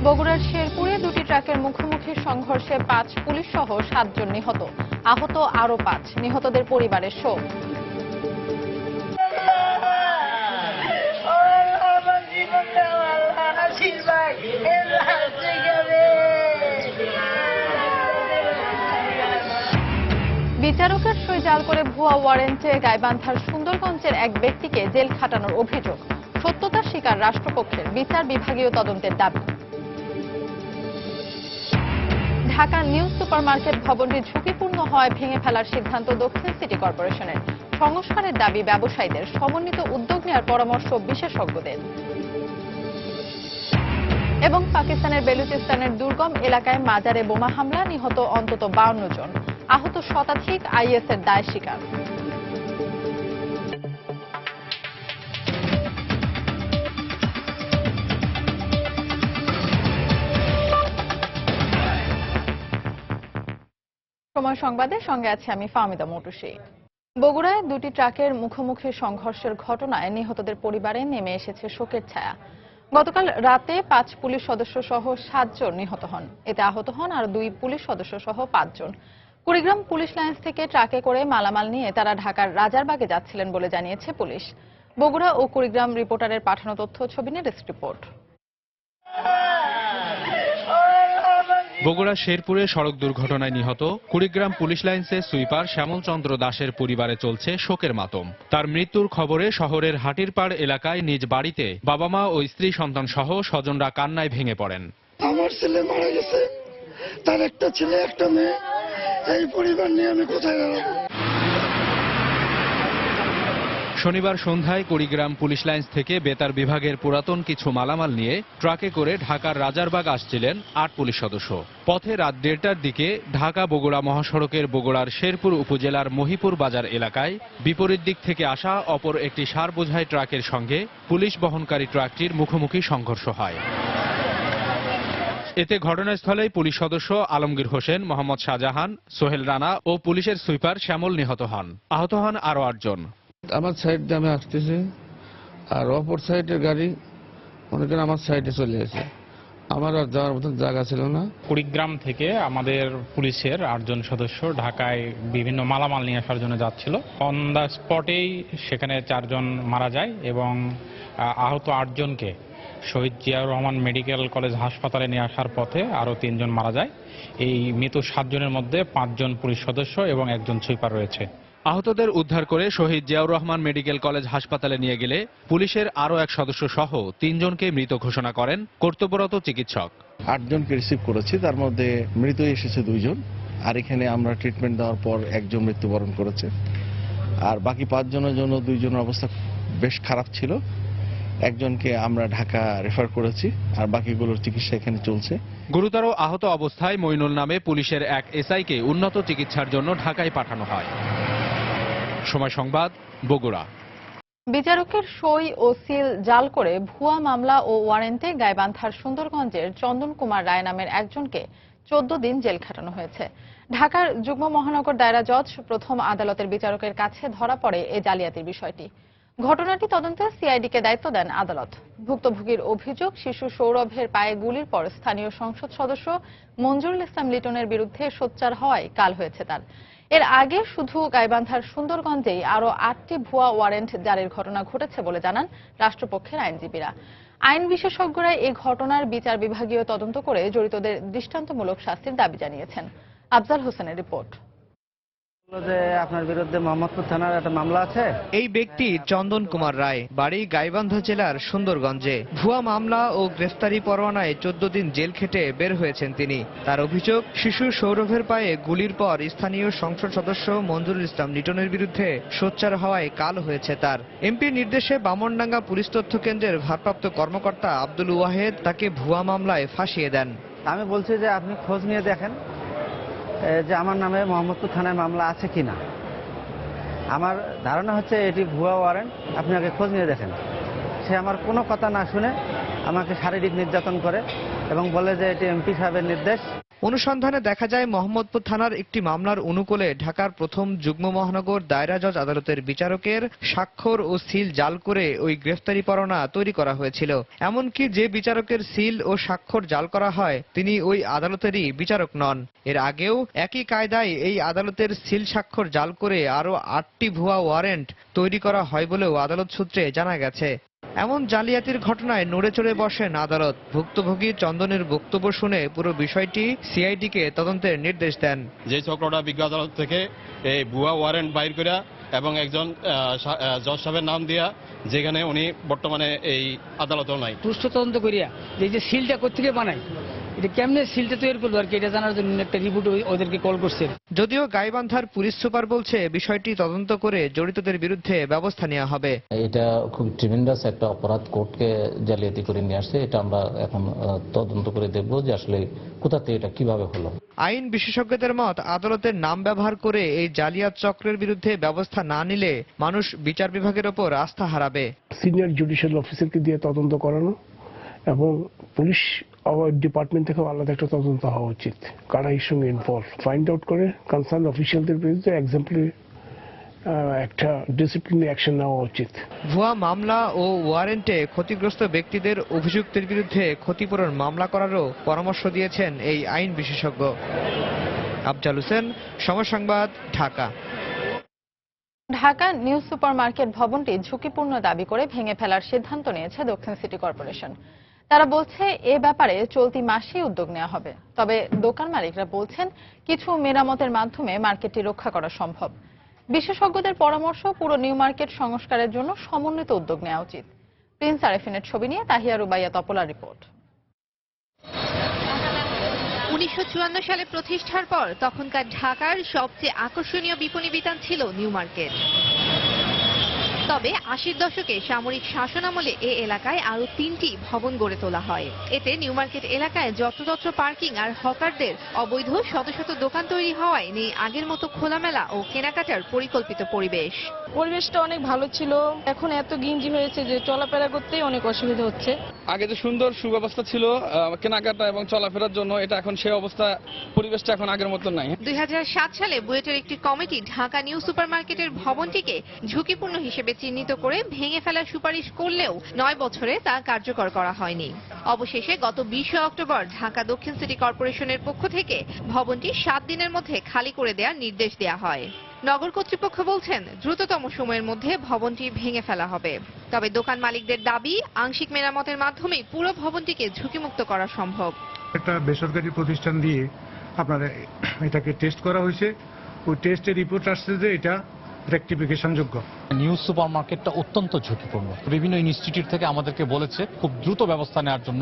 বগুড়ার শেরপুরে দুটি ট্রাকের মুখোমুখি সংঘর্ষে 5 পুলিশ সহ 7 জন নিহত, আহত আরও 5। নিহতদের পরিবারের শোক। বিচারকের সই জাল করে ভুয়া ওয়ারেন্টে গাইবান্ধার সুন্দরগঞ্জের এক ব্যক্তিকে জেল খাটানোর অভিযোগ। সত্যতা স্বীকার রাষ্ট্রপক্ষের, বিচার বিভাগীয় তদন্তের দাবি। ঢাকা নিউ সুপারমার্কেট ভবনটি ঝুঁকিপূর্ণ হওয়ায় ভেঙে ফেলার সিদ্ধান্ত দক্ষিণ সিটি কর্পোরেশনের। সংস্কারের দাবি ব্যবসায়ীদের, সমন্বিত উদ্যোগ নেওয়ার পরামর্শ বিশেষজ্ঞদের। এবং পাকিস্তানের বেলুচিস্তানের দুর্গম এলাকায় মাজারে বোমা হামলা, নিহত অন্তত 52 জন, আহত শতাধিক আইএসের দায় স্বীকার। সময় সংবাদের সঙ্গে আছে আমি ফাহমিদা মটুসি। বগুড়ায় দুটি ট্রাকের মুখোমুখি সংঘর্ষের ঘটনায় নিহতদের পরিবারে নেমে এসেছে শোকের ছায়া। গতকাল রাতে 5 পুলিশ সদস্য সহ 7 জন নিহত হন। এতে আহত হন আরো 2 পুলিশ সদস্য সহ 5 জন। কুড়িগ্রাম পুলিশ লাইন্স থেকে ট্রাকে করে মালামাল নিয়ে তারা ঢাকার রাজারবাগে যাচ্ছিলেন বলে জানিয়েছে পুলিশ। বগুড়া ও কুড়িগ্রাম রিপোর্টারের পাঠানো তথ্য ছবি নিয়ে ডেস্ক রিপোর্ট। বগুড়া শেরপুরে সড়ক দুর্ঘটনায় নিহত কুড়িগ্রাম পুলিশ লাইন্সের সুইপার শ্যামল চন্দ্র দাসের পরিবারে চলছে শোকের মাতম। তার মৃত্যুর খবরে শহরের হাটিরপাড় এলাকায় নিজ বাড়িতে বাবা মা ও স্ত্রী সন্তান সহ স্বজনরা কান্নায় ভেঙে পড়েন। আমার ছেলে মারা গেছে, তার একটা ছেলে একটা মেয়ে, এই পরিবার নিয়ে আমি কোথায় দাঁড়াবো? শনিবার সন্ধ্যায় কুড়িগ্রাম পুলিশ লাইন্স থেকে বেতার বিভাগের পুরাতন কিছু মালামাল নিয়ে ট্রাকে করে ঢাকার রাজারবাগ আসছিলেন 8 পুলিশ সদস্য। পথে রাত 1:30টার দিকে ঢাকা বগুড়া মহাসড়কের বগুড়ার শেরপুর উপজেলার মহিপুর বাজার এলাকায় বিপরীত দিক থেকে আসা অপর একটি সার বোঝাই ট্রাকের সঙ্গে পুলিশ বহনকারী ট্রাকটির মুখোমুখি সংঘর্ষ হয়। এতে ঘটনাস্থলেই পুলিশ সদস্য আলমগীর হোসেন, মোহাম্মদ শাহজাহান, সোহেল রানা ও পুলিশের সুইপার শ্যামল নিহত হন। আহত হন আরও 8 জন। আমার সাইড দিয়ে আমি আসতেছি, আর অপর সাইডের গাড়ি মনে করেন আমার সাইডে চলে এসে, আমার আর যাওয়ার মতন জায়গা ছিল না। কুড়িগ্রাম থেকে আমাদের পুলিশের 8 জন সদস্য ঢাকায় বিভিন্ন মালামাল নিয়ে আসার জন্য যাচ্ছিল। অন দ্য স্পটেই সেখানে 4 জন মারা যায় এবং আহত 8 জনকে শহীদ জিয়াউর রহমান মেডিকেল কলেজ হাসপাতালে নিয়ে আসার পথে আরও 3 জন মারা যায়। এই মৃত 7 জনের মধ্যে 5 জন পুলিশ সদস্য এবং 1 জন সুইপার রয়েছে। আহতদের উদ্ধার করে শহীদ জিয়াউর রহমান মেডিকেল কলেজ হাসপাতালে নিয়ে গেলে পুলিশের আরও 1 সদস্য সহ 3 জনকে মৃত ঘোষণা করেন কর্তব্যরত চিকিৎসক। 8 জনকে রিসিভ করেছি, তার মধ্যে মৃত এসেছে 2 জন, আর এখানে আমরা ট্রিটমেন্ট দেওয়ার পর 1 জন মৃত্যুবরণ করেছে। আর বাকি 5 জনের জন্য 2 জনের অবস্থা বেশ খারাপ ছিল। 1 জনকে আমরা ঢাকা রেফার করেছি, আর বাকিগুলোর চিকিৎসা এখানে চলছে। গুরুতর আহত অবস্থায় মইনুল নামে পুলিশের এক এসআইকে উন্নত চিকিৎসার জন্য ঢাকায় পাঠানো হয়। সময় সংবাদ, বগুড়া। বিচারকের সই ও সিল জাল করে ভুয়া মামলা ও ওয়ারেন্টে গাইবান্ধার সুন্দরগঞ্জের চন্দন কুমার রায় নামের একজনকে 14 দিন জেল খাটানো হয়েছে। ঢাকার যুগ্ম মহানগর দায়রা জজ প্রথম আদালতের বিচারকের কাছে ধরা পড়ে এই জালিয়াতির বিষয়টি। ঘটনাটি তদন্তে সিআইডিকে দায়িত্ব দেন আদালত। ভুক্তভোগীর অভিযোগ, শিশু সৌরভের পায়ে গুলির পর স্থানীয় সংসদ সদস্য মঞ্জুরুল ইসলাম লিটনের বিরুদ্ধে সোচ্চার হওয়ায় কাল হয়েছে তার। এর আগে শুধু গাইবান্ধার সুন্দরগঞ্জেই আরও 8টি ভুয়া ওয়ারেন্ট জারির ঘটনা ঘটেছে বলে জানান রাষ্ট্রপক্ষের আইনজীবীরা। আইন বিশেষজ্ঞরা এই ঘটনার বিচার বিভাগীয় তদন্ত করে জড়িতদের দৃষ্টান্তমূলক শাস্তির দাবি জানিয়েছেন। আফজাল হোসেনের রিপোর্ট। আপনার বিরুদ্ধে মোহাম্মদপুর থানার একটা মামলা আছে। এই ব্যক্তি চন্দন কুমার রায়, বাড়ি গাইবান্ধা জেলার সুন্দরগঞ্জে। ভুয়া মামলা ও গ্রেফতারি পরোয়ানায় 14 দিন জেল খেটে বের হয়েছেন তিনি। তার অভিযোগ, শিশু সৌরভের পায়ে গুলির পর স্থানীয় সংসদ সদস্য মঞ্জুরুল ইসলাম লিটনের বিরুদ্ধে সোচ্চার হওয়ায় কাল হয়েছে তার। এমপির নির্দেশে বামনডাঙ্গা পুলিশ তথ্য কেন্দ্রের ভারপ্রাপ্ত কর্মকর্তা আব্দুল ওয়াহেদ তাকে ভুয়া মামলায় ফাঁসিয়ে দেন। আমি বলছি যে আপনি খোঁজ নিয়ে দেখেন যে আমার নামে মোহাম্মদপুর থানায় মামলা আছে কিনা। আমার ধারণা হচ্ছে এটি ভুয়া ওয়ারেন্ট, আপনি আগে খোঁজ নিয়ে দেখেন। সে আমার কোনো কথা না শুনে আমাকে শারীরিক নির্যাতন করে এবং বলে যে এটি এমপি সাহেবের নির্দেশ। অনুসন্ধানে দেখা যায় মোহাম্মদপুর থানার একটি মামলার অনুকূলে ঢাকার প্রথম যুগ্ম মহানগর দায়রা জজ আদালতের বিচারকের স্বাক্ষর ও সিল জাল করে ওই গ্রেফতারি পরোয়ানা তৈরি করা হয়েছিল। এমনকি যে বিচারকের সিল ও স্বাক্ষর জাল করা হয় তিনি ওই আদালতেরই বিচারক নন। এর আগেও একই কায়দায় এই আদালতের সিল স্বাক্ষর জাল করে আরও 8টি ভুয়া ওয়ারেন্ট তৈরি করা হয় বলেও আদালত সূত্রে জানা গেছে। এমন জালিয়াতির ঘটনায় নড়ে চড়ে বসেন আদালত। ভুক্তভোগী চন্দনের বক্তব্য শুনে পুরো বিষয়টি সিআইডিকে তদন্তের নির্দেশ দেন। যে চক্রটা বিজ্ঞ আদালত থেকে এই ভুয়া ওয়ারেন্ট বাইর করা এবং একজন জজ সাহেবের নাম দিয়া, যেখানে উনি বর্তমানে এই আদালতেও নাই। সুষ্ঠু তদন্ত করিয়া যে সিলটা কোথেকে বানায়, এটা কেমনে সিলটা তৈরি করলো আর কি, এটা জানার জন্য একটা রিপোর্ট ওদেরকে কল করছে। যদিও গাইবান্ধার পুলিশ সুপার বলছে বিষয়টি তদন্ত করে জড়িতদের বিরুদ্ধে ব্যবস্থা নেওয়া হবে। এটা খুব ট্রিমেন্ডাস একটা অপরাধ, কোর্টকে জালিয়াতি করে নিয়ে আসছে। এটা আমরা এখন তদন্ত করে দেখব যে আসলে কোথাতে এটা কিভাবে হলো। আইন বিশেষজ্ঞদের মত, আদালতের নাম ব্যবহার করে এই জালিয়াত চক্রের বিরুদ্ধে ব্যবস্থা না নিলে মানুষ বিচার বিভাগের ওপর আস্থা হারাবে। সিনিয়র জুডিশিয়াল অফিসারকে দিয়ে তদন্ত করানো এবং পুলিশ ডিপার্টমেন্ট থেকেও আলাদা একটা তদন্ত হওয়া উচিত, কারা এর সঙ্গে ইনভলভ, ফাইন্ড আউট করে কনসার্ন অফিসিয়ালদের বিরুদ্ধে এক্সাম্পলি একটা ডিসিপ্লিনারি অ্যাকশন নেওয়া উচিত। ভুয়া মামলা ও ওয়ারেন্টে ক্ষতিগ্রস্ত ব্যক্তিদের অভিযুক্তের বিরুদ্ধে ক্ষতিপূরণ মামলা করারও পরামর্শ দিয়েছেন এই আইন বিশেষজ্ঞ। আফজাল হোসেন, সময় সংবাদ, ঢাকা। ঢাকা নিউ সুপারমার্কেট ভবনটি ঝুঁকিপূর্ণ দাবি করে ভেঙে ফেলার সিদ্ধান্ত নিয়েছে দক্ষিণ সিটি কর্পোরেশন। তারা বলছে এ ব্যাপারে চলতি মাসেই উদ্যোগ নেওয়া হবে। তবে দোকান মালিকরা বলছেন কিছু মেরামতের মাধ্যমে মার্কেটটি রক্ষা করা সম্ভব। বিশেষজ্ঞদের পরামর্শ, পুরো নিউ মার্কেট সংস্কারের জন্য সমন্বিত উদ্যোগ নেওয়া উচিত। প্রিন্স আরেফিনের ছবি নিয়ে তাহিয়া রুবাইয়া তপলার রিপোর্ট। 1954 সালে প্রতিষ্ঠার পর তখনকার ঢাকার সবচেয়ে আকর্ষণীয় বিপণী বিতান ছিল নিউ মার্কেট। তবে 80 দশকে সামরিক শাসনামলে এ এলাকায় আরো 3টি ভবন গড়ে তোলা হয়। এতে নিউ মার্কেট এলাকায় যত্রতত্র পার্কিং আর হকারদের অবৈধ শত শত দোকান তৈরি হওয়ায় নেই আগের মতো খোলামেলা ও কেনাকাটার পরিকল্পিত পরিবেশ। পরিবেশটা অনেক ভালো ছিল, এখন এত গিঞ্জি হয়েছে যে চলাফেরা করতেই অনেক অসুবিধা হচ্ছে। আগে যে সুন্দর সুব্যবস্থা ছিল কেনাকাটা এবং চলাফেরার জন্য, এটা এখন সেই অবস্থা, পরিবেশটা এখন আগের মতো নাই। 2007 সালে বুয়েটের একটি কমিটি ঢাকা নিউ সুপারমার্কেটের ভবনটিকে ঝুঁকিপূর্ণ হিসেবে চিহ্নিত করে ভেঙে ফেলার সুপারিশ করলেও 9 বছরে তা কার্যকর করা হয়নি। অবশেষে গত 20 অক্টোবর ঢাকা দক্ষিণ সিটি কর্পোরেশনের পক্ষ থেকে ভবনটি 7 দিনের মধ্যে খালি করে দেওয়ার নির্দেশ দেওয়া হয়। নগর কর্তৃপক্ষ বলছেন দ্রুততম সময়ের মধ্যে ভবনটি ভেঙে ফেলা হবে। তবে দোকান মালিকদের দাবি, আংশিক মেরামতের মাধ্যমে পুরো ভবনটিকে ঝুঁকিমুক্ত করা সম্ভব। একটা বেসরকারি প্রতিষ্ঠান দিয়ে আপনার এটাকে টেস্ট করা হয়েছে, ওই টেস্টের রিপোর্ট আসছে যে এটা রেকটিফিকেশন যোগ্য। নিউ সুপার মার্কেটটা অত্যন্ত ঝুঁকিপূর্ণ। বিভিন্ন ইনস্টিটিউট থেকে আমাদেরকে বলেছে খুব দ্রুত ব্যবস্থা নেওয়ার জন্য।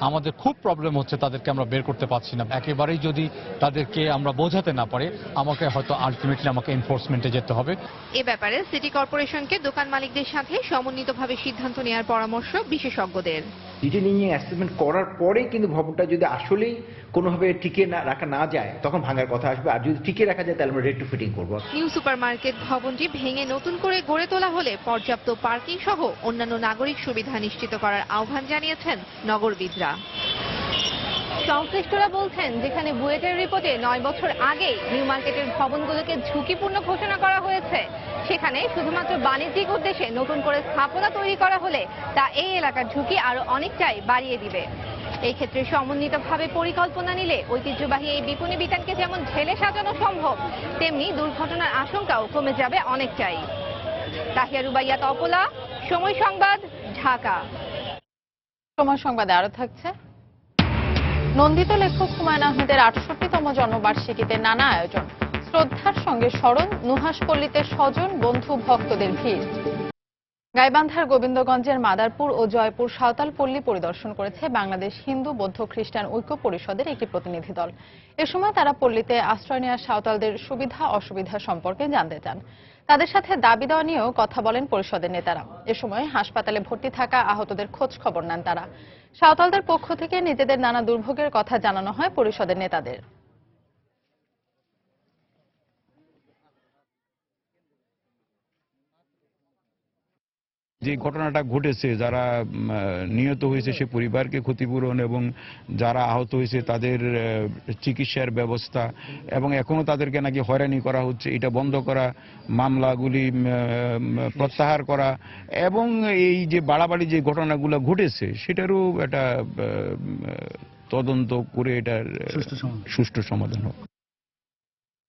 আমাদের খুব প্রবলেম হচ্ছে, তাদেরকে আমরা বের করতে পারছি না। একেবারেই যদি তাদেরকে আমরা বোঝাতে না পারি, আমাকে হয়তো আলটিমেটলি আমাকে এনফোর্সমেন্টে যেতে হবে। এ ব্যাপারে সিটি কর্পোরেশনকে দোকান মালিকদের সাথে সমন্বিতভাবে সিদ্ধান্ত নেওয়ার পরামর্শ বিশেষজ্ঞদের। ডিটেইলিং অ্যাসেসমেন্ট করার পরে কিন্তু ভবনটা যদি আসলেই কোনোভাবে টিকে রাখা না যায়, তখন ভাঙার কথা আসবে। আর যদি টিকে রাখা যায় তাহলে আমরা রেড টু ফিটিং করব। নিউ সুপারমার্কেট ভবনটি ভেঙে নতুন করে গড়ে তোলা হলে পর্যাপ্ত পার্কিং সহ অন্যান্য নাগরিক সুবিধা নিশ্চিত করার আহ্বান জানিয়েছেন নগরবিদরা। সংশ্লিষ্টরা বলছেন, যেখানে বুয়েটের রিপোর্টে 9 বছর আগেই নিউ মার্কেটের ভবনগুলোকে ঝুঁকিপূর্ণ ঘোষণা করা হয়েছে, সেখানে শুধুমাত্র বাণিজ্যিক উদ্দেশ্যে নতুন করে স্থাপনা তৈরি করা হলে তা এই এলাকার ঝুঁকি আরো অনেকটাই বাড়িয়ে দিবে। এই ক্ষেত্রে সমন্বিতভাবে পরিকল্পনা নিলে ঐতিহ্যবাহী এই বিপণী বিতানকে যেমন ঢেলে সাজানো সম্ভব, তেমনি দুর্ঘটনার আশঙ্কাও কমে যাবে অনেকটাই। তাহিয়া রুবাইয়া তপলা, সময় সংবাদ, ঢাকা। সময় সংবাদে আরো থাকছে, নন্দিত লেখক হুমায়ুন আহমেদের 68তম জন্মবার্ষিকীতে নানা আয়োজন, শ্রদ্ধার সঙ্গে স্মরণ, নুহাশপল্লীতে স্বজন বন্ধু ভক্তদের ভিড়। গাইবান্ধার গোবিন্দগঞ্জের মাদারপুর ও জয়পুর সাঁওতাল পল্লী পরিদর্শন করেছে বাংলাদেশ হিন্দু বৌদ্ধ খ্রিস্টান ঐক্য পরিষদের একটি প্রতিনিধি দল। এ সময় তারা পল্লীতে আশ্রয় নেওয়া সাঁওতালদের সুবিধা অসুবিধা সম্পর্কে জানতে চান। তাদের সাথে দাবি দেওয়া নিয়েও কথা বলেন পরিষদের নেতারা। এ সময় হাসপাতালে ভর্তি থাকা আহতদের খোঁজ খবর নেন তারা। সাঁওতালদের পক্ষ থেকে নিজেদের নানা দুর্ভোগের কথা জানানো হয় পরিষদের নেতাদের। যে ঘটনাটা ঘটেছে, যারা নিহত হয়েছে সে পরিবারকে ক্ষতিপূরণ এবং যারা আহত হয়েছে তাদের চিকিৎসার ব্যবস্থা এবং এখনো তাদেরকে নাকি হয়রানি করা হচ্ছে, এটা বন্ধ করা, মামলাগুলি প্রত্যাহার করা এবং এই যে বাড়াবাড়ি যে ঘটনাগুলো ঘটেছে সেটারও একটা তদন্ত করে এটার সুষ্ঠু সমাধান হোক।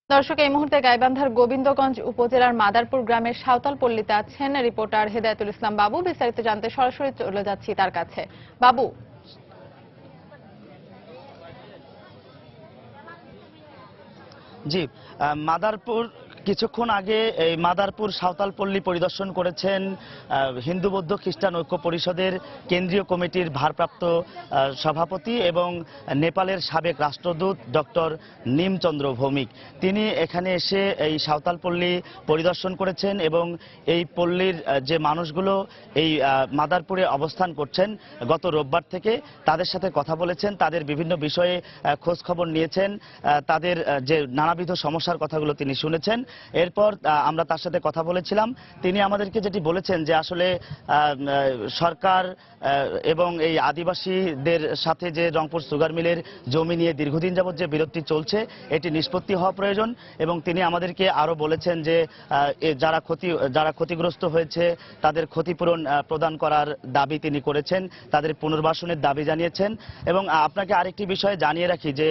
দর্শক, এই মুহূর্তে গাইবান্ধার গোবিন্দগঞ্জ উপজেলার মাদারপুর গ্রামের সাঁওতাল পল্লীতে আছেন রিপোর্টার হেদায়েতুল ইসলাম বাবু। বিস্তারিত জানতে সরাসরি চলে যাচ্ছি তার কাছে। বাবু, জি, মাদারপুর কিছুক্ষণ আগে এই মাদারপুর সাঁওতাল পল্লী পরিদর্শন করেছেন হিন্দু বৌদ্ধ খ্রিস্টান ঐক্য পরিষদের কেন্দ্রীয় কমিটির ভারপ্রাপ্ত সভাপতি এবং নেপালের সাবেক রাষ্ট্রদূত ডক্টর নিমচন্দ্র ভৌমিক। তিনি এখানে এসে এই সাঁওতাল পল্লী পরিদর্শন করেছেন এবং এই পল্লীর যে মানুষগুলো এই মাদারপুরে অবস্থান করছেন গত রোববার থেকে তাদের সাথে কথা বলেছেন, তাদের বিভিন্ন বিষয়ে খোঁজ খবর নিয়েছেন, তাদের যে নানাবিধ সমস্যার কথাগুলো তিনি শুনেছেন। এরপর আমরা তার সাথে কথা বলেছিলাম। তিনি আমাদেরকে যেটি বলেছেন যে আসলে সরকার এবং এই আদিবাসীদের সাথে যে রংপুর সুগার মিলের জমি নিয়ে দীর্ঘদিন যাবত যে বিরোধটি চলছে এটি নিষ্পত্তি হওয়া প্রয়োজন এবং তিনি আমাদেরকে আরো বলেছেন যে যারা ক্ষতিগ্রস্ত হয়েছে তাদের ক্ষতিপূরণ প্রদান করার দাবি তিনি করেছেন, তাদের পুনর্বাসনের দাবি জানিয়েছেন। এবং আপনাকে আরেকটি বিষয় জানিয়ে রাখি যে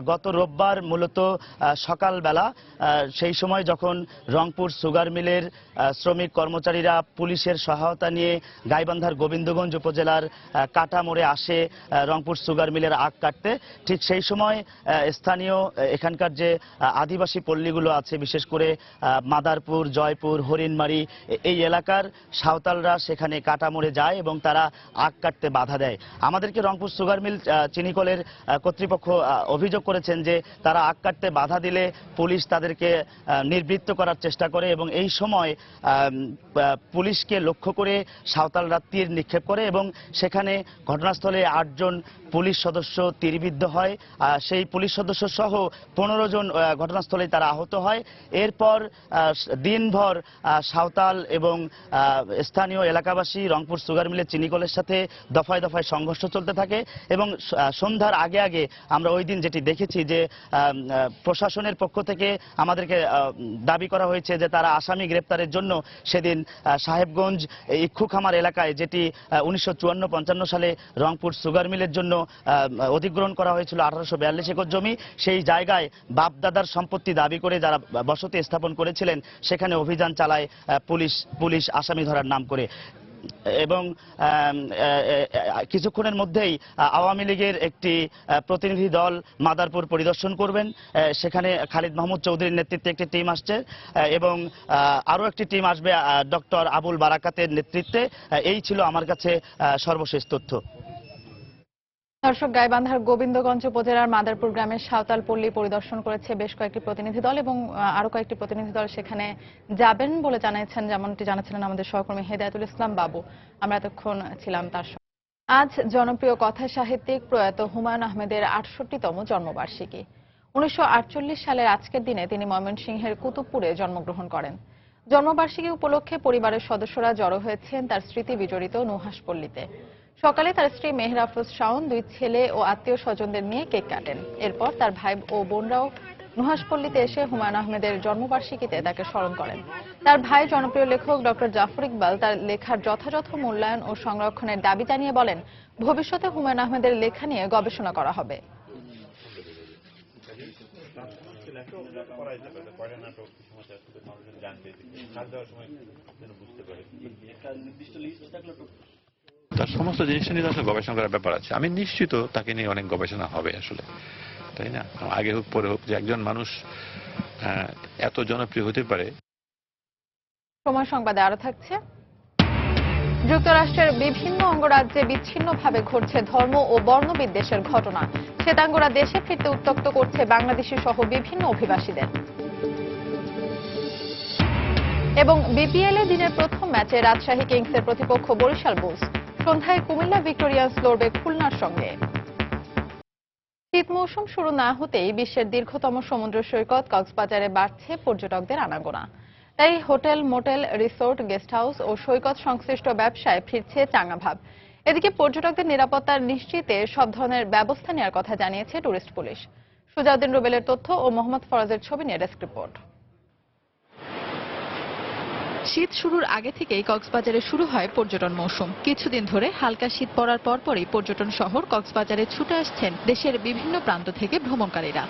গত রোববার মূলত সকালবেলা সেই সময় যখন রংপুর সুগার মিলের শ্রমিক কর্মচারীরা পুলিশের সহায়তা নিয়ে গাইবান্ধার গোবিন্দগঞ্জ উপজেলার কাটা মোড়ে আসে রংপুর সুগার মিলের আগ কাটতে, ঠিক সেই সময় স্থানীয় এখানকার যে আদিবাসী পল্লীগুলো আছে, বিশেষ করে মাদারপুর, জয়পুর, হরিণমারি, এই এলাকার সাঁওতালরা সেখানে কাটা মোড়ে যায় এবং তারা আগ কাটতে বাধা দেয়। আমাদেরকে রংপুর সুগার মিল চিনিকলের কর্তৃপক্ষ অভিযোগ করেছেন যে তারা আগ কাটতে বাধা দিলে পুলিশ তাদেরকে নিবৃত্ত করার চেষ্টা করে এবং এই সময় পুলিশকে লক্ষ্য করে সাঁওতালরা তীর নিক্ষেপ করে এবং সেখানে ঘটনাস্থলে 8 জন পুলিশ সদস্য তীরবিদ্ধ হয়। সেই পুলিশ সদস্য সহ 15 জন ঘটনাস্থলে তারা আহত হয়। এরপর দিনভর সাঁওতাল এবং স্থানীয় এলাকাবাসী রংপুর সুগার মিলের চিনিকলের সাথে দফায় দফায় সংঘর্ষ চলতে থাকে এবং সন্ধ্যার আগে আগে আমরা ওই দিন যেটি দেখেছি যে প্রশাসনের পক্ষ থেকে আমাদেরকে দাবি করা হয়েছে যে তারা আসামি গ্রেপ্তারের জন্য সেদিন সাহেবগঞ্জ ইক্ষু খামার এলাকায়, যেটি 1954-55 সালে রংপুর সুগার মিলের জন্য অধিগ্রহণ করা হয়েছিল 1842 একর জমি, সেই জায়গায় বাপদাদার সম্পত্তি দাবি করে যারা বসতি স্থাপন করেছিলেন সেখানে অভিযান চালায় পুলিশ আসামি ধরার নাম করে। এবং কিছুক্ষণের মধ্যেই আওয়ামী লীগের একটি প্রতিনিধি দল মাদারপুর পরিদর্শন করবেন। সেখানে খালিদ মাহমুদ চৌধুরীর নেতৃত্বে একটি টিম আসছে এবং আরো একটি টিম আসবে ডক্টর আবুল বারাকাতের নেতৃত্বে। এই ছিল আমার কাছে সর্বশেষ তথ্য। দর্শক, গাইবান্ধার গোবিন্দগঞ্জ উপজেলার মাদারপুর গ্রামের সাঁওতাল পল্লী পরিদর্শন করেছে বেশ কয়েকটি প্রতিনিধি দল এবং আরো কয়েকটি প্রতিনিধি দল সেখানে যাবেন বলে জানিয়েছেন, যেমনটি জানাচ্ছিলেন আমাদের সহকর্মী হেদায়েতুল ইসলাম বাবু। আমরা এতক্ষণ ছিলাম তার সঙ্গে। আজ জনপ্রিয় কথা সাহিত্যিক প্রয়াত হুমায়ুন আহমেদের 68তম জন্মবার্ষিকী। 1948 সালের আজকের দিনে তিনি ময়মনসিংহের কুতুবপুরে জন্মগ্রহণ করেন। জন্মবার্ষিকী উপলক্ষে পরিবারের সদস্যরা জড়ো হয়েছেন তার স্মৃতি বিজড়িত নুহাসপল্লীতে। সকালে তার স্ত্রী মেহের আফরোজ শাওন, 2 ছেলে ও আত্মীয় স্বজনদের নিয়ে কেক কাটেন। এরপর তার ভাই ও বোনরাও নুহাসপল্লীতে এসে হুমায়ুন আহমেদের জন্মবার্ষিকীতে তাকে স্মরণ করেন। তার ভাই জনপ্রিয় লেখক ডক্টর জাফর ইকবাল তার লেখার যথাযথ মূল্যায়ন ও সংরক্ষণের দাবি জানিয়ে বলেন, ভবিষ্যতে হুমায়ুন আহমেদের লেখা নিয়ে গবেষণা করা হবে। তার সমস্ত জিনিস নিয়ে আসলে গবেষণা করার ব্যাপার আছে। আমি নিশ্চিত তাকে নিয়ে অনেক গবেষণা হবে আসলে, তাই না? আগে হোক পরে হোক যে একজন মানুষ এত জনপ্রিয় হতে পারে। সময় সংবাদে আরো থাকছে। যুক্তরাষ্ট্রের বিভিন্ন অঙ্গরাজ্যে বিচ্ছিন্নভাবে ঘটছে ধর্ম ও বর্ণ বিদ্বেষের ঘটনা। শ্বেতাঙ্গরা দেশে ফিরতে উত্ত্যক্ত করছে বাংলাদেশি সহ বিভিন্ন অভিবাসীদের। এবং বিপিএল এ দিনের প্রথম ম্যাচে রাজশাহী কিংসের প্রতিপক্ষ বরিশাল বুলস। সন্ধ্যায় কুমিল্লা ভিক্টোরিয়ান্স লড়বে খুলনার সঙ্গে। শীত মৌসুম শুরু না হতেই বিশ্বের দীর্ঘতম সমুদ্র সৈকত কক্সবাজারে বাড়ছে পর্যটকদের আনাগোনা। তাই hotel, motel, resort, guest house ও সৈকত সংশ্লিষ্ট ব্যবসায় ফিরছে চাঙা ভাব। এদিকে পর্যটকদের নিরাপত্তা নিশ্চিতে সব ধরনের ব্যবস্থা নেওয়ার কথা জানিয়েছে টুরিস্ট পুলিশ। সুজাউদ্দিন রুবেলের তথ্য ও মোহাম্মদ ফরাজের ছবি নিয়ে ডেস্ক রিপোর্ট। শীত শুরুর আগে থেকেই কক্সবাজারে শুরু হয় পর্যটন মৌসুম। কিছুদিন ধরে হালকা শীত পড়ার পরপরই পর্যটন শহর কক্সবাজারে ছুটে আসছেন দেশের বিভিন্ন প্রান্ত থেকে ভ্রমণকারীরা।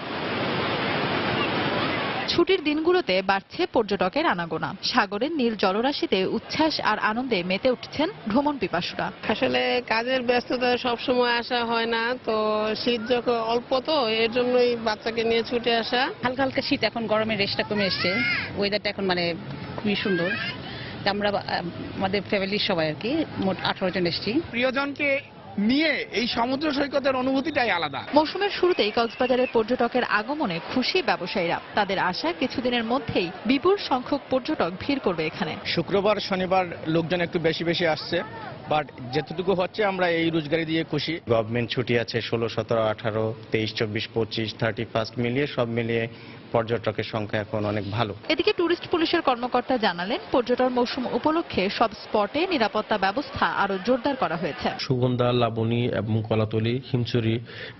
ছুটির দিনগুলোতে বাড়ছে পর্যটকের আনাগোনা। সাগরের নীল জলরাশিতে উচ্ছ্বাস আর আনন্দে মেতে উঠছেন ভ্রমণ পিপাসুরা। আসলে কাজের ব্যস্ততা সব সময় আসা হয় না, তো শীত যখন অল্প, তো এর জন্যই বাচ্চাকে নিয়ে ছুটে আসা। হালকা হালকা শীত, এখন গরমের রেশটা কমে এসছে, ওয়েদারটা এখন খুবই সুন্দর। আমরা আমাদের ফ্যামিলির সবাই আর কি মোট 18 জন এসেছি। প্রিয়জনকে নিয়ে এই সমুদ্র সৈকতের অনুভূতিটাই আলাদা। মৌসুমের শুরুতেই কক্সবাজারের পর্যটকের আগমনে খুশি ব্যবসায়ীরা। তাদের আশা কিছুদিনের মধ্যেই বিপুল সংখ্যক পর্যটক ভিড় করবে এখানে। শুক্রবার, শনিবার লোকজন একটু বেশি বেশি আসছে, বাট যেতটুকু হচ্ছে আমরা এই রোজগারি দিয়ে খুশি। গভর্নমেন্ট ছুটি আছে 16, 17, 18, 23, 24, 25, 31 মিলিয়ে সব মিলিয়ে পর্যটকের সংখ্যা এখন অনেক ভালো। এদিকে টুরিস্ট পুলিশের কর্মকর্তা জানালেন, পর্যটন মৌসুম উপলক্ষে সব স্পটে নিরাপত্তা ব্যবস্থা আরো জোরদার করা হয়েছে। সুগন্ধা, লাবণী এবং কলাতলি, হিমচুরি,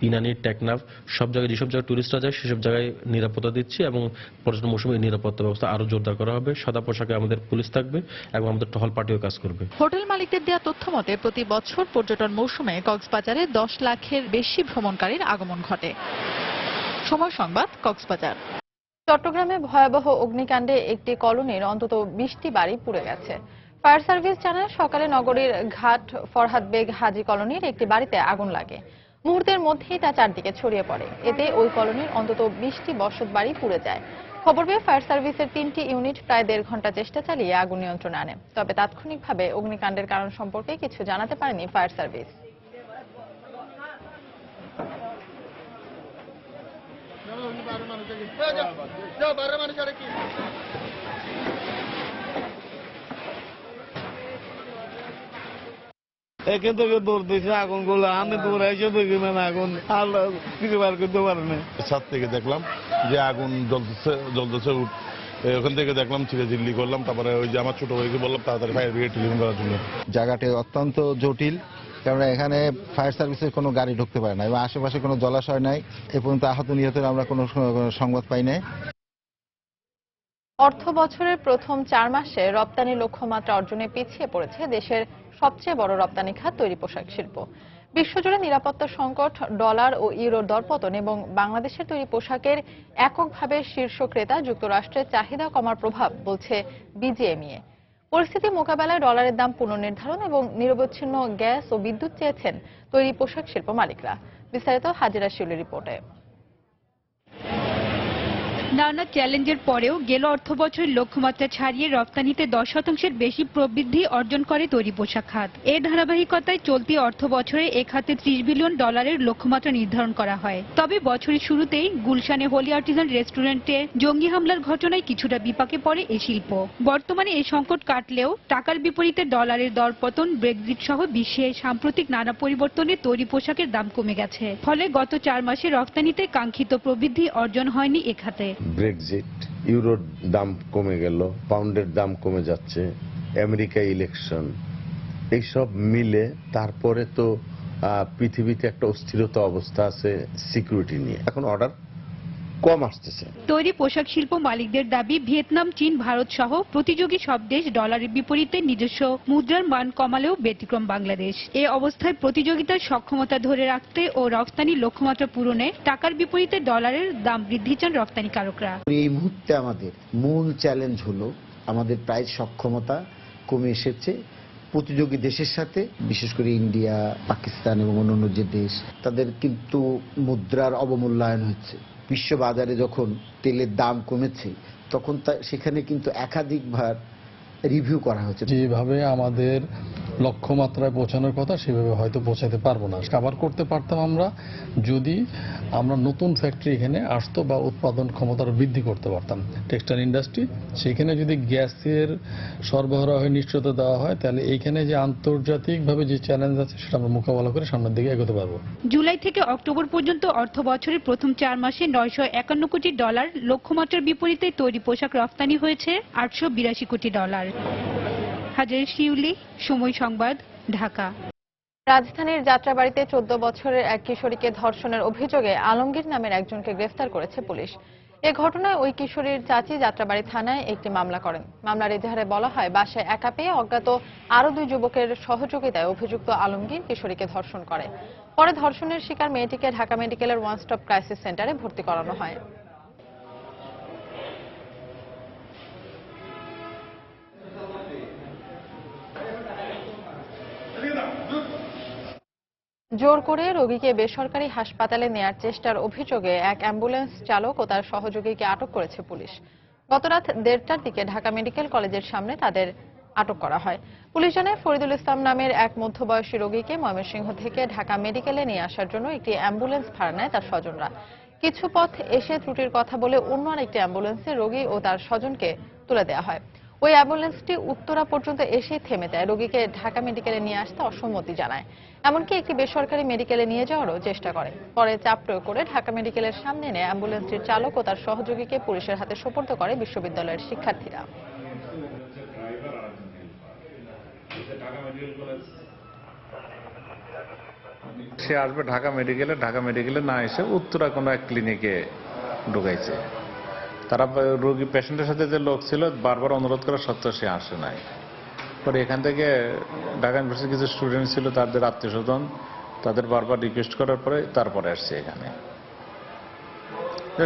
ইনানি, টেকনাফ সব জায়গায় যেসব জায়গায় টুরিস্টরা যায় সেসব জায়গায় নিরাপত্তা দিচ্ছি এবং পর্যটন মৌসুমে এই নিরাপত্তা ব্যবস্থা আরো জোরদার করা হবে। সাদা পোশাকে আমাদের পুলিশ থাকবে এবং আমাদের টহল পার্টিও কাজ করবে। হোটেল মালিকদের দেওয়া তথ্য মতে প্রতি বছর পর্যটন মৌসুমে কক্সবাজারে 10 লাখের বেশি ভ্রমণকারীর আগমন ঘটে। সময় সংবাদ, কক্সবাজার। চট্টগ্রামে ভয়াবহ অগ্নিকাণ্ডে একটি কলোনির অন্তত 20টি বাড়ি পুড়ে গেছে। ফায়ার সার্ভিস জানায়, সকালে নগরীর ঘাট ফরহাদ বেগ হাজি কলোনির একটি বাড়িতে আগুন লাগে। মুহূর্তের মধ্যেই তা চারদিকে ছড়িয়ে পড়ে। এতে ওই কলোনির অন্তত 20টি বসত বাড়ি পুড়ে যায়। খবর পেয়ে ফায়ার সার্ভিসের 3টি ইউনিট প্রায় 1.5 ঘন্টা চেষ্টা চালিয়ে আগুন নিয়ন্ত্রণে আনে। তবে তাৎক্ষণিকভাবে অগ্নিকাণ্ডের কারণ সম্পর্কে কিছু জানাতে পারেনি ফায়ার সার্ভিস। এখান থেকে দৌড় দিয়েছে আগুন গুলো, আমি দৌড়ে এসে দেখি মানে আগুন আল্লাহ কিছু বার করতে পারে না। ছাদ থেকে দেখলাম যে আগুন জ্বলতেছে, ওখান থেকে দেখলাম চিল্লি করলাম। তারপরে ওই যে আমার ছোট ভাইকে বললাম তাড়াতাড়ি ফায়ার ব্রিগেড টেলিফোন করার জন্য। জায়গাটি অত্যন্ত জটিল, কারণ এখানে ফায়ার সার্ভিসের কোনো গাড়ি ঢুকতে পারে না এবং আশেপাশে কোনো জলাশয় নাই। এ পর্যন্ত আহত নিহতের আমরা কোনো সংবাদ পাই নাই। অর্থ বছরের প্রথম 4 মাসে রপ্তানি লক্ষ্যমাত্রা অর্জনে পিছিয়ে পড়েছে দেশের সবচেয়ে বড় রপ্তানি খাত তৈরি পোশাক শিল্প। বিশ্বজুড়ে নিরাপত্তা সংকট, ডলার ও ইউরোর দরপতন এবং বাংলাদেশের তৈরি পোশাকের এককভাবে শীর্ষ ক্রেতা যুক্তরাষ্ট্রের চাহিদা কমার প্রভাব বলছে বিজিএমইএ। পরিস্থিতি মোকাবেলায় ডলারের দাম পুনর্নির্ধারণ এবং নিরবচ্ছিন্ন গ্যাস ও বিদ্যুৎ চেয়েছেন তৈরি পোশাক শিল্প মালিকরা। বিস্তারিত হাজিরা শিউলির রিপোর্টে। নানা চ্যালেঞ্জের পরেও গেল অর্থবছরের লক্ষ্যমাত্রা ছাড়িয়ে রপ্তানিতে 10% বেশি প্রবৃদ্ধি অর্জন করে তৈরি পোশাক খাত। এর ধারাবাহিকতায় চলতি অর্থবছরে এ খাতে $30 বিলিয়ন লক্ষ্যমাত্রা নির্ধারণ করা হয়। তবে বছরের শুরুতেই গুলশানে হোলি আর্টিজান রেস্টুরেন্টে জঙ্গি হামলার ঘটনায় কিছুটা বিপাকে পড়ে এই শিল্প। বর্তমানে এই সংকট কাটলেও টাকার বিপরীতে ডলারের দরপতন, ব্রেক্সিট সহ বিশ্বে সাম্প্রতিক নানা পরিবর্তনে তৈরি পোশাকের দাম কমে গেছে। ফলে গত 4 মাসে রপ্তানিতে কাঙ্ক্ষিত প্রবৃদ্ধি অর্জন হয়নি এ খাতে। ব্রেক্সিট, ইউরোর দাম কমে গেল, পাউন্ডের দাম কমে যাচ্ছে, আমেরিকা ইলেকশন, এইসব মিলে তারপরে তো পৃথিবীতে একটা অস্থিরতা অবস্থা আছে সিকিউরিটি নিয়ে। এখন অর্ডার কম আসতেছে। তৈরি পোশাক শিল্প মালিকদের দাবি, ভিয়েতনাম, চীন, ভারত সহ প্রতিযোগী সব দেশ ডলারের বিপরীতে নিজস্ব মুদ্রার মান কমালেও ব্যতিক্রম বাংলাদেশ। এ অবস্থায় প্রতিযোগিতার সক্ষমতা ধরে রাখতে ও রপ্তানি লক্ষ্যমাত্রা পূরণে টাকার বিপরীতে ডলারের দাম বৃদ্ধি চান রপ্তানিকারকরা। এই মুহূর্তে আমাদের মূল চ্যালেঞ্জ হলো আমাদের প্রায় সক্ষমতা কমে এসেছে প্রতিযোগী দেশের সাথে, বিশেষ করে ইন্ডিয়া, পাকিস্তান এবং অন্যান্য যে দেশ, তাদের কিন্তু মুদ্রার অবমূল্যায়ন হচ্ছে। বিশ্ব বাজারে যখন তেলের দাম কমেছে তখন সেখানে কিন্তু একাধিকবার রিভিউ করা হচ্ছে। যেভাবে আমাদের লক্ষ্যমাত্রায় পৌঁছানোর কথা সেভাবে হয়তো পৌঁছাতে পারবো না। কাভার করতে পারতাম আমরা যদি আমরা নতুন ফ্যাক্টরি এখানে আসতো বা উৎপাদন ক্ষমতার বৃদ্ধি করতে পারতাম। টেক্সটাইল ইন্ডাস্ট্রি সেখানে যদি গ্যাসের সরবরাহের নিশ্চয়তা দেওয়া হয় তাহলে এইখানে যে আন্তর্জাতিকভাবে যে চ্যালেঞ্জ আছে সেটা আমরা মোকাবেলা করে সামনের দিকে এগোতে পারবো। জুলাই থেকে অক্টোবর পর্যন্ত অর্থ বছরের প্রথম 4 মাসে $951 কোটি লক্ষ্যমাত্রার বিপরীতে তৈরি পোশাক রফতানি হয়েছে $882 কোটি। হাজার শিউলি, সময় সংবাদ, ঢাকা। রাজধানীর যাত্রাবাড়িতে 14 বছরের এক কিশোরীকে ধর্ষণের অভিযোগে আলমগীর নামের একজনকে গ্রেফতার করেছে পুলিশ। এ ঘটনায় ওই কিশোরীর চাচি যাত্রাবাড়ি থানায় একটি মামলা করেন। মামলার এজাহারে বলা হয়, বাসায় একা পেয়ে অজ্ঞাত আরো 2 যুবকের সহযোগিতায় অভিযুক্ত আলমগীর কিশোরীকে ধর্ষণ করে। পরে ধর্ষণের শিকার মেয়েটিকে ঢাকা মেডিকেলের ওয়ান স্টপ ক্রাইসিস সেন্টারে ভর্তি করানো হয়। জোর করে রোগীকে বেসরকারি হাসপাতালে নেয়ার চেষ্টার অভিযোগে এক অ্যাম্বুলেন্স চালক ও তার সহযোগীকে আটক করেছে পুলিশ। গতরাত 1:30টার দিকে ঢাকা মেডিকেল কলেজের সামনে তাদের আটক করা হয়। পুলিশ জানায়, ফরিদুল ইসলাম নামের এক মধ্যবয়সী রোগীকে ময়মনসিংহ থেকে ঢাকা মেডিকেলে নিয়ে আসার জন্য একটি অ্যাম্বুলেন্স ভাড়া নেয় তার স্বজনরা। কিছু পথ এসে ত্রুটির কথা বলে অন্য আরেকটি অ্যাম্বুলেন্সে রোগী ও তার স্বজনকে তুলে দেওয়া হয়। ওই অ্যাম্বুলেন্সটি উত্তরা পর্যন্ত এসে থেমে যায়। রোগীকে ঢাকা মেডিকেলে নিয়ে আসতে অসম্মতি জানায়, এমনকি একটি বেসরকারি মেডিকেলে নিয়ে যাওয়ারও চেষ্টা করে। পরে চাপ প্রয়োগ করে ঢাকা মেডিকেলের সামনে এনে অ্যাম্বুলেন্সটির চালক ও তার সহযোগীকে পুলিশের হাতে সোপর্দ করে বিশ্ববিদ্যালয়ের শিক্ষার্থীরা। সে আসবে ঢাকা মেডিকেলে না এসে উত্তরা কোনো এক ক্লিনিকে ঢুকাইছে। তারা রোগী পেশেন্টের সাথে যে লোক ছিল বারবার অনুরোধ করা সত্ত্বেও সে আসে নাই। পরে এখান থেকে ঢাকা ইউনিভার্সিটির কিছু স্টুডেন্ট ছিল, তাদের আত্মীয় স্বজন তাদের বারবার রিকোয়েস্ট করার পরে তারপরে আসছে এখানে।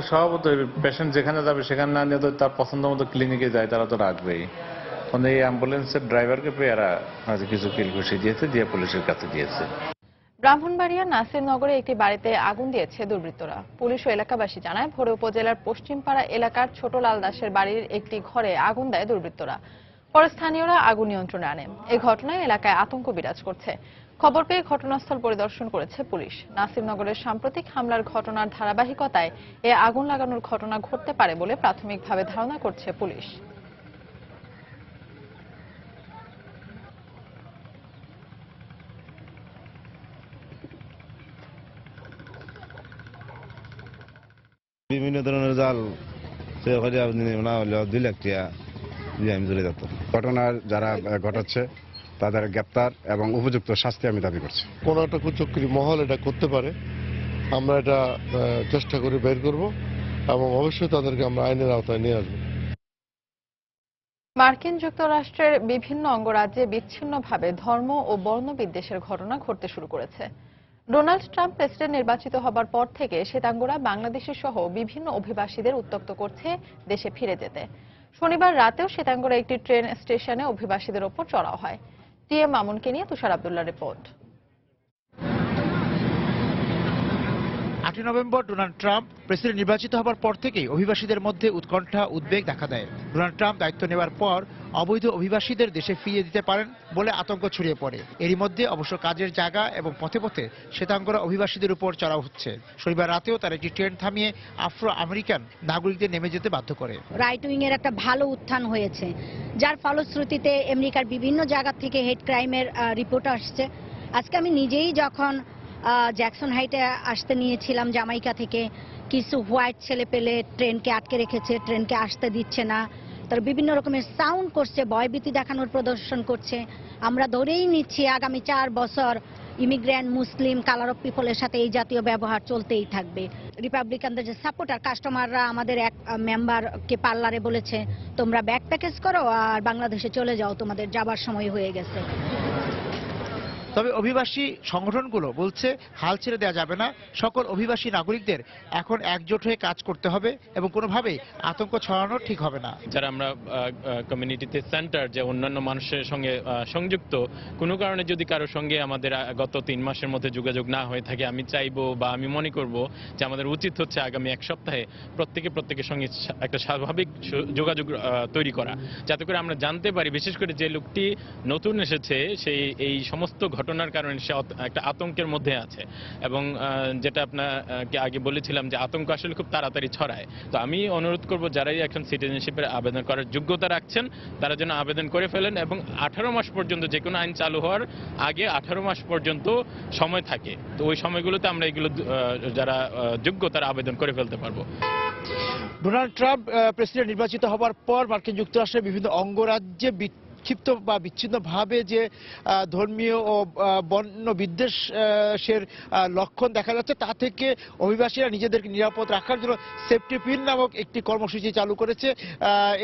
স্বভাবত পেশেন্ট যেখানে যাবে সেখানে না নিয়ে তো তার পছন্দ মতো ক্লিনিকে যায়, তারা তো রাখবেই। এই অ্যাম্বুলেন্সের ড্রাইভারকে পেয়ে এরা কিছু কিলঘুষি দিয়েছে, দিয়ে পুলিশের কাছে দিয়েছে। ব্রাহ্মণবাড়িয়ার নাসিরনগরে একটি বাড়িতে আগুন দিয়েছে দুর্বৃত্তরা। পুলিশ ও এলাকাবাসী জানায়, ভোরে উপজেলার পশ্চিমপাড়া এলাকার ছোট লাল দাসের বাড়ির একটি ঘরে আগুন দেয় দুর্বৃত্তরা। পরে স্থানীয়রা আগুন নিয়ন্ত্রণে আনে। এই ঘটনায় এলাকায় আতঙ্ক বিরাজ করছে। খবর পেয়ে ঘটনাস্থল পরিদর্শন করেছে পুলিশ। নাসিরনগরের সাম্প্রতিক হামলার ঘটনার ধারাবাহিকতায় এ আগুন লাগানোর ঘটনা ঘটতে পারে বলে প্রাথমিকভাবে ধারণা করছে পুলিশ। বিভিন্ন ধরনের জাল না হলে 2 লাখ টাকা দিয়ে আমি চলে যেত। ঘটনার যারা ঘটাচ্ছে তাদের গ্রেপ্তার এবং উপযুক্ত শাস্তি আমি দাবি করছি। কোনো একটা কুচক্রী মহল এটা করতে পারে, আমরা এটা চেষ্টা করে বের করব এবং অবশ্যই তাদেরকে আমরা আইনের আওতায় নিয়ে আসবো। মার্কিন যুক্তরাষ্ট্রের বিভিন্ন অঙ্গরাজ্যে বিচ্ছিন্নভাবে ধর্ম ও বর্ণ বিদ্বেষের ঘটনা ঘটতে শুরু করেছে। ডোনাল্ড ট্রাম্প প্রেসিডেন্ট নির্বাচিত হবার পর থেকে শ্বেতাঙ্গরা বাংলাদেশি সহ বিভিন্ন অভিবাসীদের উত্ত্যক্ত করছে দেশে ফিরে যেতে। শনিবার রাতেও শ্বেতাঙ্গরা একটি ট্রেন স্টেশনে অভিবাসীদের ওপর চড়াও হয়। টিএম মামুনকে নিয়ে তুষার আব্দুল্লাহ রিপোর্ট। 8 নভেম্বর ডোনাল্ড ট্রাম্প প্রেসিডেন্ট নির্বাচিত হবার পর থেকেই অভিবাসীদের মধ্যে উৎকণ্ঠা উদ্বেগ দেখা দেয়। ডোনাল্ড ট্রাম্প দায়িত্ব নেওয়ার পর অবৈধ অভিবাসীদের দেশে ফিরিয়ে দিতে পারেন বলে আতঙ্ক ছড়িয়ে পড়ে। এরই মধ্যে অবশ্য কাজের জায়গা এবং পথে পথে শ্বেতাঙ্গরা অভিবাসীদের উপর চড়াও হচ্ছে। শনিবার রাতেও তারা একটি ট্রেন থামিয়ে আফ্রো আমেরিকান নাগরিকদের নেমে যেতে বাধ্য করে। রাইট উইং এর একটা ভালো উত্থান হয়েছে, যার ফলশ্রুতিতে আমেরিকার বিভিন্ন জায়গা থেকে হেড ক্রাইমের রিপোর্ট আসছে। আজকে আমি নিজেই যখন জ্যাকসন হাইটে আসতে নিয়েছিলাম জামাইকা থেকে, কিছু হোয়াইট ছেলে পেলে ট্রেনকে আটকে রেখেছে, ট্রেনকে আসতে দিচ্ছে না, তারা বিভিন্ন রকমের সাউন্ড করছে, ভয়ভীতি দেখানোর প্রদর্শন করছে। আমরা ধরেই নিচ্ছি আগামী 4 বছর ইমিগ্রেন্ট, মুসলিম, কালার অফ পিপলের সাথে এই জাতীয় ব্যবহার চলতেই থাকবে। রিপাবলিকানদের যে সাপোর্টার কাস্টমাররা আমাদের এক মেম্বারকে পার্লারে বলেছে, তোমরা ব্যাগ প্যাকেজ করো আর বাংলাদেশে চলে যাও, তোমাদের যাবার সময় হয়ে গেছে। তবে অভিবাসী সংগঠনগুলো বলছে হাল ছেড়ে দেওয়া যাবে না। সকল অভিবাসী নাগরিকদের এখন একজোট হয়ে কাজ করতে হবে এবং কোনোভাবেই আতঙ্ক ছড়ানো ঠিক হবে না। যারা আমরা কমিউনিটিতে সেন্টার যে অন্যান্য মানুষের সঙ্গে সংযুক্ত, কোনো কারণে যদি কারোর সঙ্গে আমাদের গত 3 মাসের মধ্যে যোগাযোগ না হয়ে থাকে, আমি চাইবো বা আমি মনে করব যে আমাদের উচিত হচ্ছে আগামী 1 সপ্তাহে প্রত্যেকের সঙ্গে একটা স্বাভাবিক যোগাযোগ তৈরি করা, যাতে করে আমরা জানতে পারি বিশেষ করে যে লোকটি নতুন এসেছে সেই এই সমস্ত ঘটনার কারণে সে একটা আতঙ্কের মধ্যে আছে এবং যেটা আপনাকে আগে বলেছিলাম যে আতঙ্ক আসলে খুব তাড়াতাড়ি ছড়ায়। তো আমি অনুরোধ করব যারাই এখন সিটিজেনশিপের আবেদন করার যোগ্যতা রাখছেন তারা যেন আবেদন করে ফেলেন এবং 18 মাস পর্যন্ত, যে কোনো আইন চালু হওয়ার আগে 18 মাস পর্যন্ত সময় থাকে। তো ওই সময়গুলোতে আমরা এগুলো যারা যোগ্য তারা আবেদন করে ফেলতে পারবো। ডোনাল্ড ট্রাম্প প্রেসিডেন্ট নির্বাচিত হবার পর মার্কিন যুক্তরাষ্ট্রের বিভিন্ন অঙ্গরাজ্যে বিক্ষিপ্ত বা বিচ্ছিন্নভাবে যে ধর্মীয় ও বর্ণ বিদ্বেষের লক্ষণ দেখা যাচ্ছে, তা থেকে অভিবাসীরা নিজেদেরকে নিরাপদ রাখার জন্য সেফটি পিন নামক একটি কর্মসূচি চালু করেছে।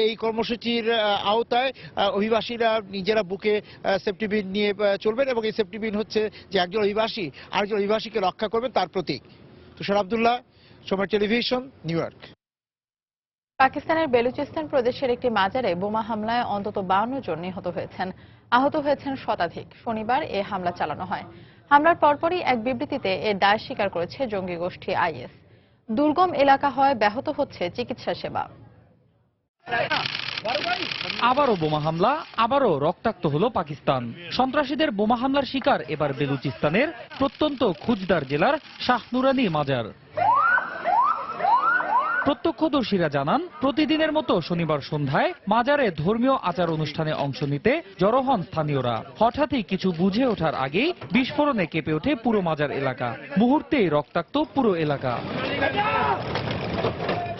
এই কর্মসূচির আওতায় অভিবাসীরা নিজেরা বুকে সেফটি পিন নিয়ে চলবেন এবং এই সেফটি পিন হচ্ছে যে একজন অভিবাসী আরেকজন অভিবাসীকে রক্ষা করবেন তার প্রতীক। তুষার আব্দুল্লাহ, সময় টেলিভিশন, নিউ ইয়র্ক। পাকিস্তানের বেলুচিস্তান প্রদেশের একটি মাজারে বোমা হামলায় অন্তত 52 জন নিহত হয়েছেন, আহত হয়েছেন শতাধিক। শনিবার এ হামলা চালানো হয়। হামলার পরপরই এক বিবৃতিতে এর দায় স্বীকার করেছে জঙ্গি গোষ্ঠী আইএস। দুর্গম এলাকা হয় ব্যাহত হচ্ছে চিকিৎসা সেবা। আবারও বোমা হামলা, আবারও রক্তাক্ত হলো পাকিস্তান। সন্ত্রাসীদের বোমা হামলার শিকার এবার বেলুচিস্তানের প্রত্যন্ত খুজদার জেলার শাহ নুরানি মাজার। প্রত্যক্ষদর্শীরা জানান, প্রতিদিনের মতো শনিবার সন্ধ্যায় মাজারে ধর্মীয় আচার অনুষ্ঠানে অংশ নিতে জড়ো হন স্থানীয়রা। হঠাৎই কিছু বুঝে ওঠার আগেই বিস্ফোরণে কেঁপে ওঠে পুরো মাজার এলাকা। মুহূর্তেই রক্তাক্ত পুরো এলাকা।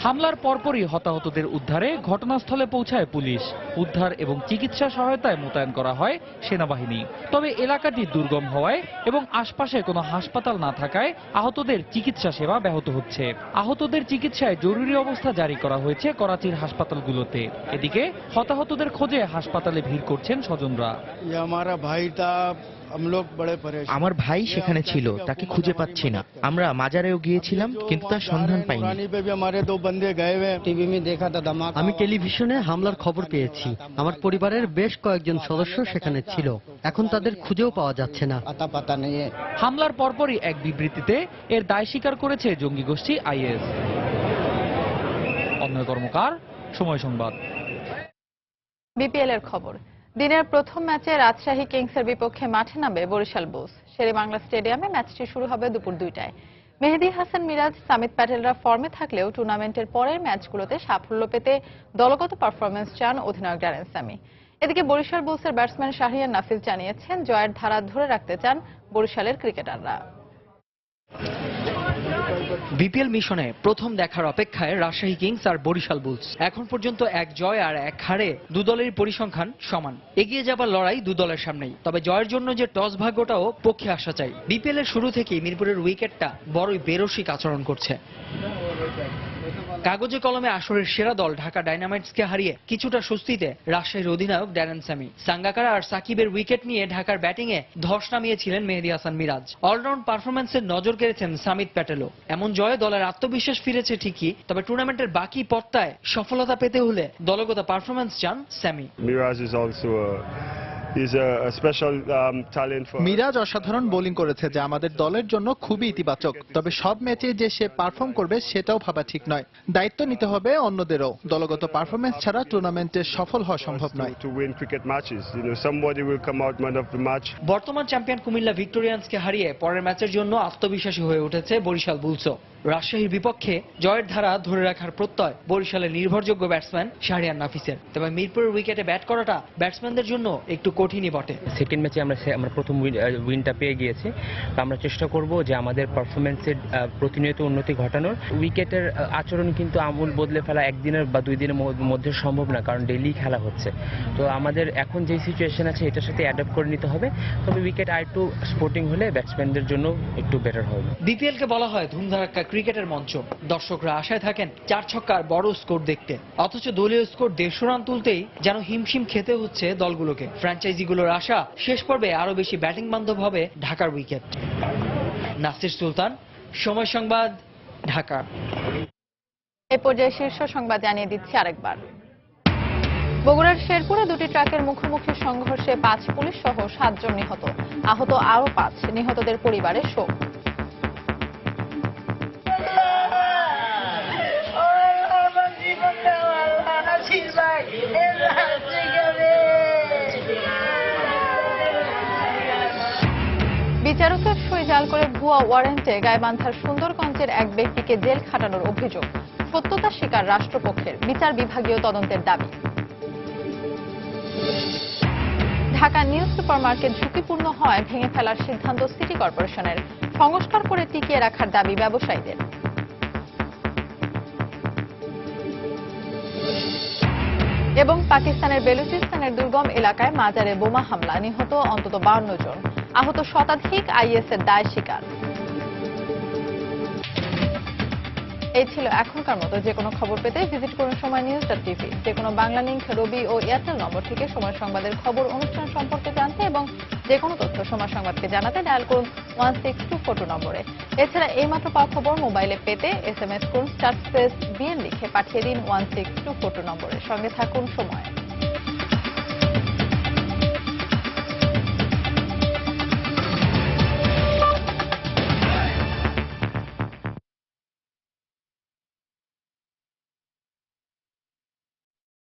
হামলার পরপরই হতাহতদের উদ্ধারে ঘটনাস্থলে পৌঁছায় পুলিশ। উদ্ধার এবং চিকিৎসা সহায়তায় মোতায়েন করা হয় সেনাবাহিনী। তবে এলাকাটি দুর্গম হওয়ায় এবং আশপাশে কোনো হাসপাতাল না থাকায় আহতদের চিকিৎসা সেবা ব্যাহত হচ্ছে। আহতদের চিকিৎসায় জরুরি অবস্থা জারি করা হয়েছে করাচির হাসপাতালগুলোতে। এদিকে হতাহতদের খোঁজে হাসপাতালে ভিড় করছেন স্বজনরা। আমার ভাই সেখানে ছিল, তাকে খুঁজে পাচ্ছি না। আমরা মাজারেও গিয়েছিলাম কিন্তু তার সন্ধান পাইনি। আমি টেলিভিশনে হামলার খবর পেয়েছি। আমার পরিবারের বেশ কয়েকজন সদস্য সেখানে ছিল, এখন তাদের খুঁজেও পাওয়া যাচ্ছে না। হামলার পরপরই এক বিবৃতিতে এর দায় স্বীকার করেছে জঙ্গি গোষ্ঠী আইএস। অন্যয় কর্মকার, সময় সংবাদ। বিপিএল এর খবর। দিনের প্রথম ম্যাচে রাজশাহী কিংসের বিপক্ষে মাঠে নামবে বরিশাল বুলস। শেরেবাংলা স্টেডিয়ামে ম্যাচটি শুরু হবে দুপুর 2টায়। মেহেদী হাসান মিরাজ, সামিত প্যাটেলরা ফর্মে থাকলেও টুর্নামেন্টের পরের ম্যাচগুলোতে সাফল্য পেতে দলগত পারফরমেন্স চান অধিনায়ক ড্যারেন স্যামি। এদিকে বরিশাল বুলসের ব্যাটসম্যান শাহরিয়ার নাফিস জানিয়েছেন, জয়ের ধারা ধরে রাখতে চান বরিশালের ক্রিকেটাররা। বিপিএল মিশনে প্রথম দেখার অপেক্ষায় রাজশাহী কিংস আর বরিশাল বুলস। এখন পর্যন্ত 1 জয় আর 1 হারে দু দলের পরিসংখ্যান সমান। এগিয়ে যাবার লড়াই দু দলের সামনেই। তবে জয়ের জন্য যে টস ভাগ্যটাও পক্ষে আসা চাই। বিপিএল এর শুরু থেকেই মিরপুরের উইকেটটা বড়ই বেরসিক আচরণ করছে। কাগজে কলমে আসরের সেরা দল ঢাকা ডায়নামাইটসকে হারিয়ে কিছুটা স্বস্তিতে রাজশাহীর অধিনায়ক ড্যারেন স্যামি। সাঙ্গাকারা আর সাকিবের উইকেট নিয়ে ঢাকার ব্যাটিংয়ে ধস নামিয়েছিলেন মেহেদী হাসান মিরাজ। অলরাউন্ড পারফরম্যান্সের নজর কেড়েছেন সামিত প্যাটেলও। এমন জয়ে দলের আত্মবিশ্বাস ফিরেছে ঠিকই, তবে টুর্নামেন্টের বাকি পর্তায় সফলতা পেতে হলে দলগত পারফরম্যান্স চান স্যামি। মিরাজ অসাধারণ বোলিং করেছে, যা আমাদের দলের জন্য খুবই ইতিবাচক। তবে সব ম্যাচে যে সে পারফর্ম করবে সেটাও ভাবা ঠিক নয়। দায়িত্ব নিতে হবে অন্যদেরও। দলগত পারফরম্যান্স ছাড়া টুর্নামেন্টে সফল হওয়া সম্ভব নয়। বর্তমান চ্যাম্পিয়ন কুমিল্লা ভিক্টোরিয়ান্সকে হারিয়ে পরের ম্যাচের জন্য আত্মবিশ্বাসী হয়ে উঠেছে বরিশাল বুলসও। রাজশাহীর বিপক্ষে জয়ের ধারা ধরে রাখার প্রত্যয় বরিশালের নির্ভরযোগ্য ব্যাটসম্যান শাহরিয়ার নাফিসের। তবে মিরপুরের উইকেটে ব্যাট করাটা ব্যাটসম্যানদের জন্য একটু কঠিনই বটে। সেকেন্ড ম্যাচে আমরা প্রথম উইনটা পেয়ে গিয়েছি। আমরা চেষ্টা করব যে আমাদের পারফরমেন্সের প্রতিনিয়ত উন্নতি ঘটানোর। উইকেটের আচরণ কিন্তু আমূল বদলে ফেলা একদিনের বা 2 দিনের মধ্যে সম্ভব না, কারণ ডেইলি খেলা হচ্ছে। তো আমাদের এখন যে সিচুয়েশন আছে এটার সাথে অ্যাডাপ্ট করে নিতে হবে। তবে উইকেট আর একটু স্পোর্টিং হলে ব্যাটসম্যানদের জন্য একটু বেটার হবে। বিপিএল কে বলা হয় ধুমধারাক্কা ক্রিকেটের মঞ্চ। দর্শকরা আশায় থাকেন 4 ছক্কার বড় স্কোর দেখতে, অথচ দলীয় স্কোর 150 রান তুলতেই যেন হিমশিম খেতে হচ্ছে দলগুলোকে। ফ্র্যাঞ্চাইজি ফ্র্যাঞ্চাইজিগুলোর আশা শেষ পর্বে আরো বেশি ব্যাটিং বান্ধব হবে ঢাকার উইকেট। নাসির সুলতান, সময় সংবাদ, ঢাকা। এই পর্যায়ে শীর্ষ সংবাদ জানিয়ে দিচ্ছি আরেকবার। বগুড়ার শেরপুরে দুটি ট্রাকের মুখোমুখি সংঘর্ষে 5 পুলিশ সহ 7 জন নিহত, আহত আরো 5। নিহতদের পরিবারের শোক। বিচারকের সই জাল করে ভুয়া ওয়ারেন্টে গাইবান্ধার সুন্দরগঞ্জের এক ব্যক্তিকে জেল খাটানোর অভিযোগ। সত্যতা স্বীকার রাষ্ট্রপক্ষের, বিচার বিভাগীয় তদন্তের দাবি। ঢাকা নিউ সুপারমার্কেট ঝুঁকিপূর্ণ হয় ভেঙে ফেলার সিদ্ধান্ত সিটি কর্পোরেশনের, সংস্কার করে টিকিয়ে রাখার দাবি ব্যবসায়ীদের। এবং পাকিস্তানের বেলুচিস্তানের দুর্গম এলাকায় মাজারে বোমা হামলা, নিহত অন্তত 52 জন, আহত শতাধিক আইএসের দায় স্বীকার। এই ছিল এখনকার মতো। যে কোনো খবর পেতে ভিজিট করুন সময়নিউজ.টিভি। যে কোনো বাংলা লিংক, রবি ও এয়ারটেল নম্বর থেকে সময় সংবাদের খবর, অনুষ্ঠান সম্পর্কে জানতে এবং যে কোনো তথ্য সময় সংবাদকে জানাতে ডায়াল করুন 16242 নম্বরে। এছাড়া এইমাত্র পাওয়া খবর মোবাইলে পেতে SMS করুন *BN লিখে পাঠিয়ে দিন 16242 নম্বরে। সঙ্গে থাকুন সময়।